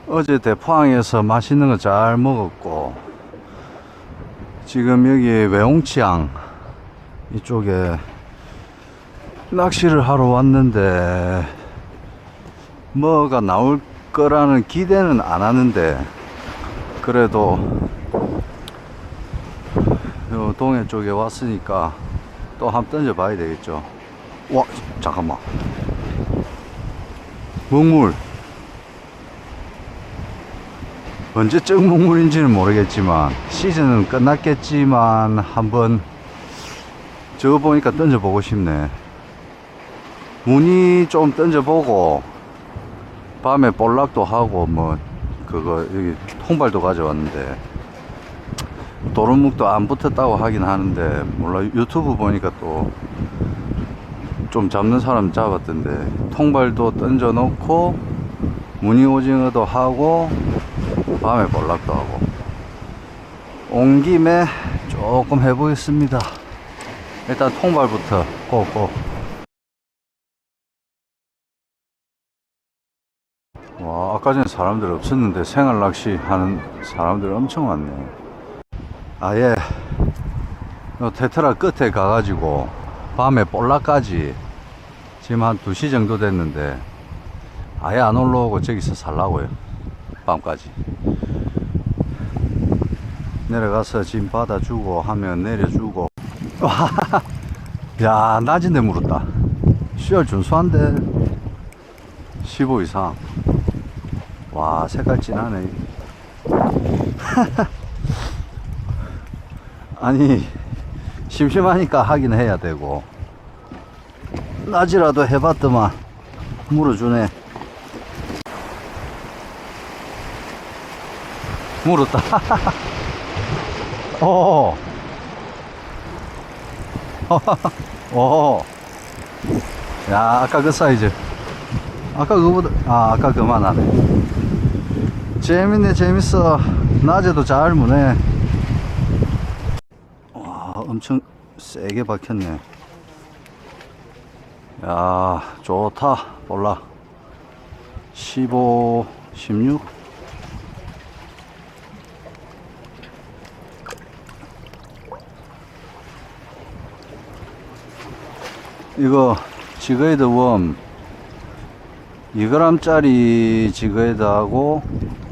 어제 대포항에서 맛있는 거 잘 먹었고, 지금 여기 외홍치항 이쪽에 낚시를 하러 왔는데 뭐가 나올 거라는 기대는 안 하는데, 그래도 요 동해 쪽에 왔으니까 또 한번 던져 봐야 되겠죠. 와, 잠깐만. 먹물. 언제적 먹물인지는 모르겠지만 시즌은 끝났겠지만 한번 저거 보니까 던져보고 싶네. 무늬 좀 던져보고 밤에 볼락도 하고 뭐 그거 여기 통발도 가져왔는데 도루묵도 안 붙었다고 하긴 하는데, 몰라, 유튜브 보니까 또 좀 잡는 사람 잡았던데 통발도 던져 놓고 무늬 오징어도 하고 밤에 볼락도 하고 온 김에 조금 해보겠습니다. 일단 통발부터 고고. 와, 아까 전에 사람들 없었는데 생활 낚시 하는 사람들 엄청 많네. 아예 테트라 끝에 가가지고 밤에 볼락까지 지금 한 2시 정도 됐는데 아예 안 올라오고 저기서 살라고요. 밤까지 내려가서 짐 받아주고 하면 내려주고. 야, 낮은데 물었다. 시월 준수한데 15 이상. 와, 색깔 진하네. 아니, 심심하니까 하긴 해야 되고, 낮이라도 해봤더만 물어주네. 물었다. 오. 오. 야, 아까 그 사이즈. 아까 그거보다, 아까 그만하네. 재밌네, 재밌어. 낮에도 잘 무네. 와, 엄청 세게 박혔네. 야, 좋다. 볼락 15, 16. 이거 지그헤드 웜 2g짜리 지그헤드하고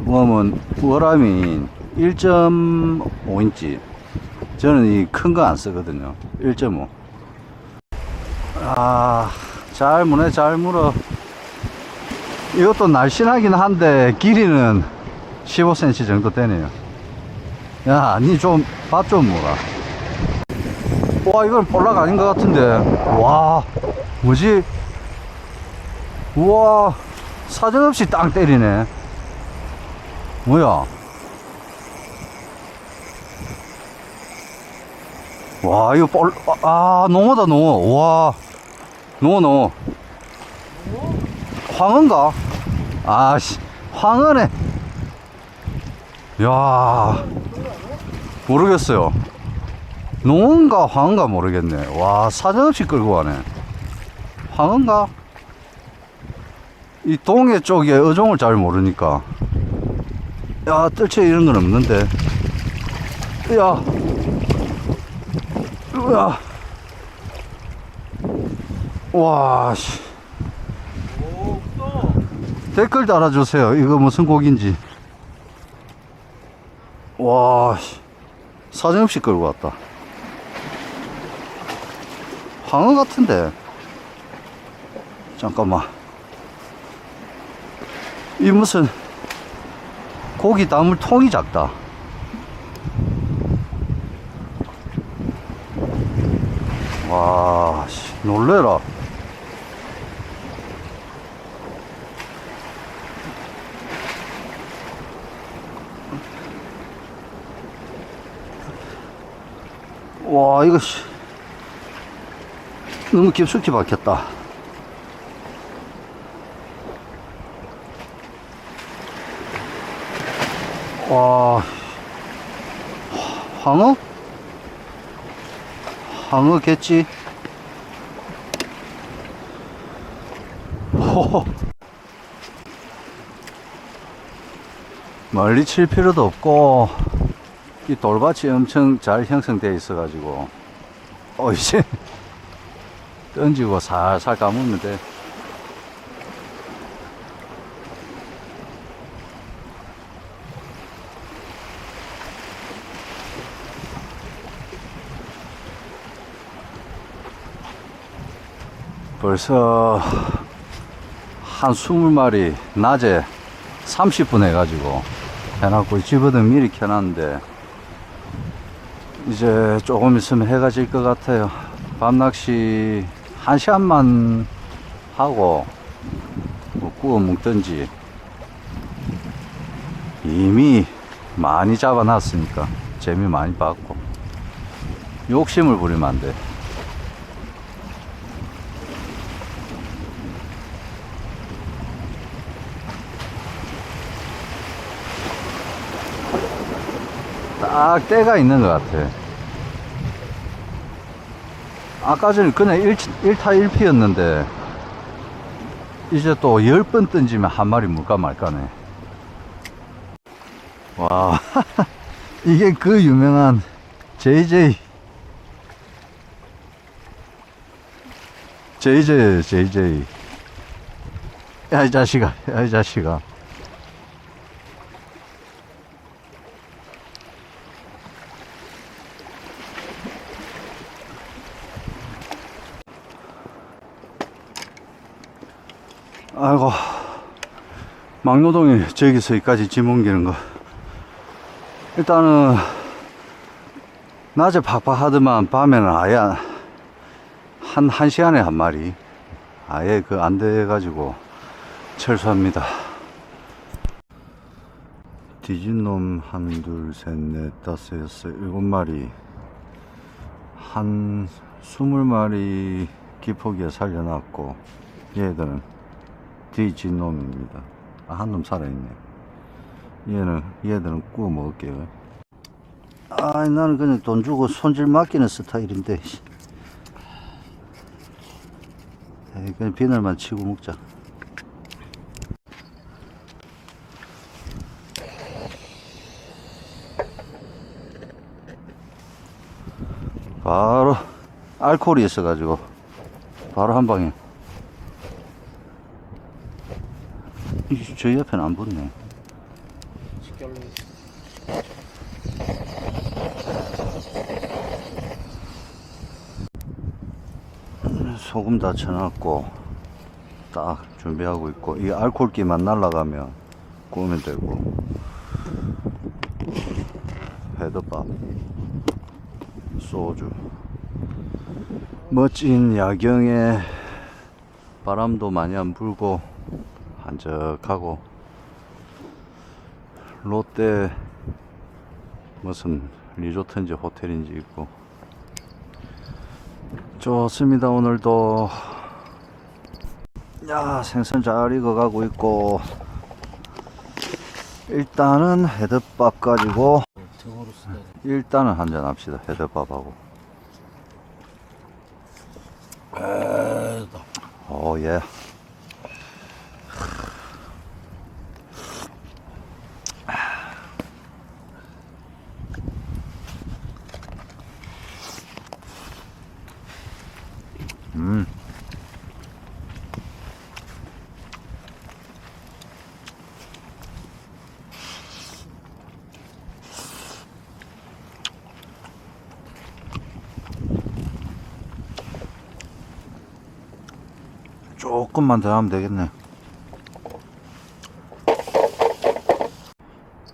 웜은 워라민 1.5인치. 저는 이 큰 거 안 쓰거든요. 1.5. 아, 잘 무네, 잘 물어. 이것도 날씬하긴 한데 길이는 15cm 정도 되네요. 야, 니 좀 밥 좀 물어. 와, 이건 볼락 아닌 것 같은데. 와, 뭐지? 우와, 사정없이 땅 때리네. 뭐야? 와, 이거 농어다, 농어. 와, 농어. 황어인가? 아씨, 황어네. 야, 모르겠어요. 농어인가 황어인가 모르겠네. 와, 사정없이 끌고 가네. 황어인가? 이 동해 쪽에 어종을 잘 모르니까. 야, 뜰채 이런 건 없는데. 야, 으아. 와, 씨. 댓글 달아주세요. 이거 무슨 고기인지. 와, 씨. 사정없이 끌고 왔다. 황어 같은데. 잠깐만. 이 무슨 고기 담을 통이 작다. 와, 씨, 놀래라. 와, 이거 씨, 너무 깊숙이 박혔다. 와, 황어? 황어겠지? 호호. 멀리 칠 필요도 없고 이 돌밭이 엄청 잘 형성되어 있어 가지고 이제 던지고 살살 감으면 돼. 벌써 한 20마리 낮에 30분 해가지고 해놨고 집어든 미리 켜놨는데 이제 조금 있으면 해가 질 것 같아요. 밤낚시 1시간만 하고 뭐 구워 먹든지 이미 많이 잡아놨으니까 재미 많이 봤고 욕심을 부리면 안 돼. 딱 때가 있는 것 같아. 아까 전에 그냥 1타 1피였는데 이제 또 10번 던지면 한 마리 물까 말까네. 와 이게 그 유명한 JJ 야 이 자식아, 야 이 자식아. 아이고, 막노동이 저기서 여기까지 짐 옮기는 거. 일단은 낮에 팍팍 하더만 밤에는 아예 한 시간에 한 마리 아예 그 안 돼가지고 철수합니다. 뒤진 놈 한, 둘, 셋, 넷, 다섯, 여섯, 7마리 한 20마리 기포기에 살려놨고 얘들은 뒤진 놈입니다. 한 놈 살아있네. 얘들은 구워 먹을게요. 나는 그냥 돈 주고 손질 맡기는 스타일인데 그냥 비늘만 치고 먹자. 바로 알코올이 있어가지고 바로 한 방에. 저희 옆에는 안 붙네. 소금 다 쳐놨고 딱 준비하고 있고 이 알코올기만 날라가면 구우면 되고 회덮밥 소주 멋진 야경에 바람도 많이 안 불고 한적하고 롯데 무슨 리조트인지 호텔인지 있고 좋습니다. 오늘도 생선 잘 익어가고 있고 일단은 헤드밥 가지고 일단은 한잔 합시다. 헤드밥하고 예. 조금만 더 하면 되겠네.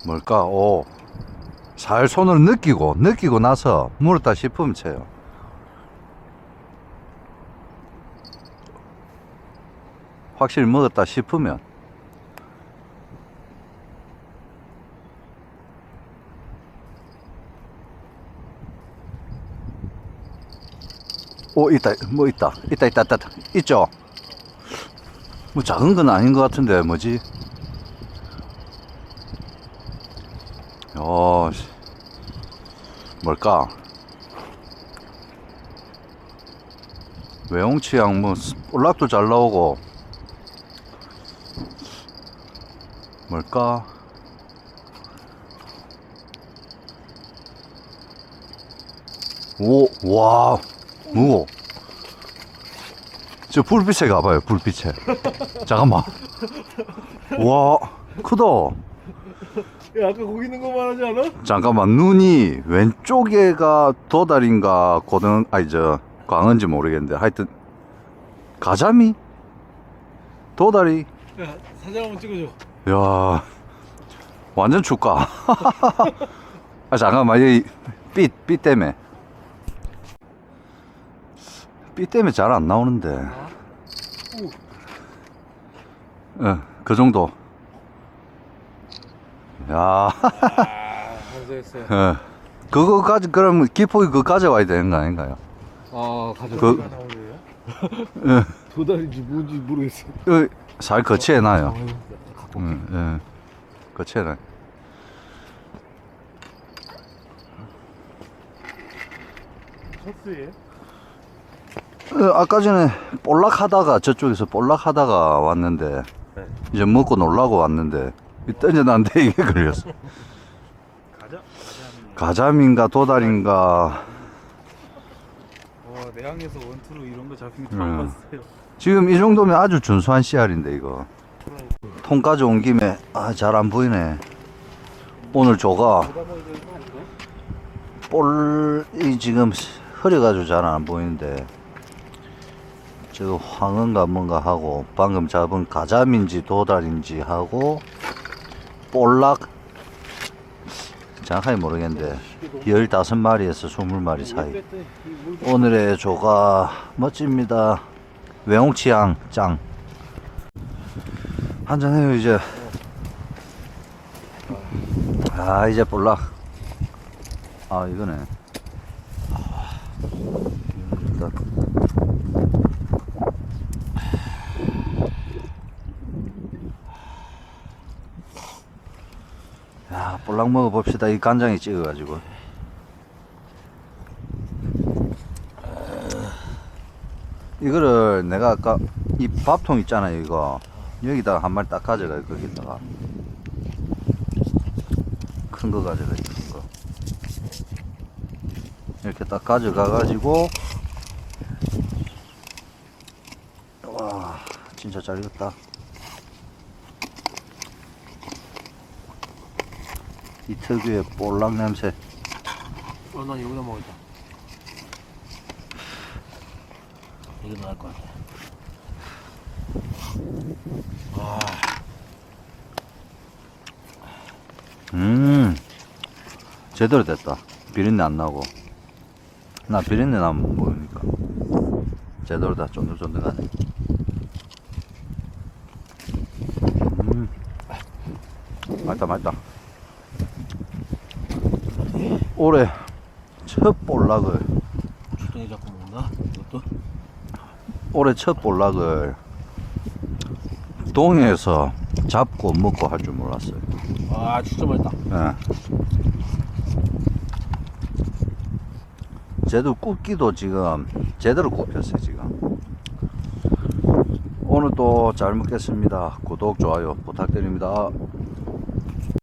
뭘까? 살 손으로 느끼고 나서 물었다 싶으면 쳐요. 확실히 먹었다 싶으면. 있다. 있죠? 뭐 작은 건 아닌 것 같은데, 뭐지? 뭘까? 외홍치양, 볼락도 잘 나오고, 뭘까? 오, 와, 무거. 저 불빛에 가봐요, 불빛에. 잠깐만. 와, 크다. 야, 아까 거기 있는 거 말하지 않아? 잠깐만, 눈이 왼쪽에가 도다리인가 고등, 아니, 광어인지 모르겠는데. 하여튼, 가자미? 도다리? 야, 사진 한번 찍어줘. 야, 완전 축가. 아, 잠깐만, 여기, 삐 때문에. 삐 때문에 잘 안 나오는데. 그 정도. 야, 감사했어요. 그거까지, 그럼 기폭이 그거까지 와야 되는 거 아닌가요? 가져. 그- 나오네요. 도다리인지 뭔지 모르겠어. 살 거치해놔요. 갖고 거치해놔요. 첫수에 아까 전에 볼락하다가, 저쪽에서 볼락하다가 왔는데, 네. 이제 먹고 놀라고 왔는데, 던져놨는데 이게 걸렸어. 가자미인가 도다리인가. 내항에서 원투로 이런 거 잡힌 거 처음 봤어요. 지금 이 정도면 아주 준수한 씨알인데 이거. 통까지 온 김에 잘 안 보이네. 오늘 조가 볼이 지금 흐려가지고 잘 안 보이는데, 지금 황어인가 뭔가 하고 방금 잡은 가자미인지 도다리인지 하고 볼락 정확하게 모르겠는데 15마리에서 20마리 사이. 오늘의 조가 멋집니다. 외홍치양 짱. 한잔해요 이제. 이제 볼락. 이거네. 일단 볼락 먹어봅시다. 이 간장에 찍어가지고. 이거를 내가 아까 이 밥통 있잖아요 이거 여기다가 한 마리 딱 가져가요. 거기다가 큰 거 가져가요. 큰 거 이렇게 딱 가져가 가지고. 와 진짜 잘 익었다. 이 특유의 볼락 냄새. 난 여기다 먹었다. 이게 나을 것 같아. 제대로 됐다. 비린내 안 나고. 나 비린내 나면 모르니까. 제대로 다 쫀득쫀득하네. 맛있다. 올해 첫 볼락을, 주둥이 잡고 먹나? 이것도? 올해 첫 볼락을 동해에서 잡고 먹고 할 줄 몰랐어요. 진짜 맛있다. 예. 쟤도 굽기도 지금 제대로 굽혔어요 지금. 오늘도 잘 먹겠습니다. 구독 좋아요 부탁드립니다.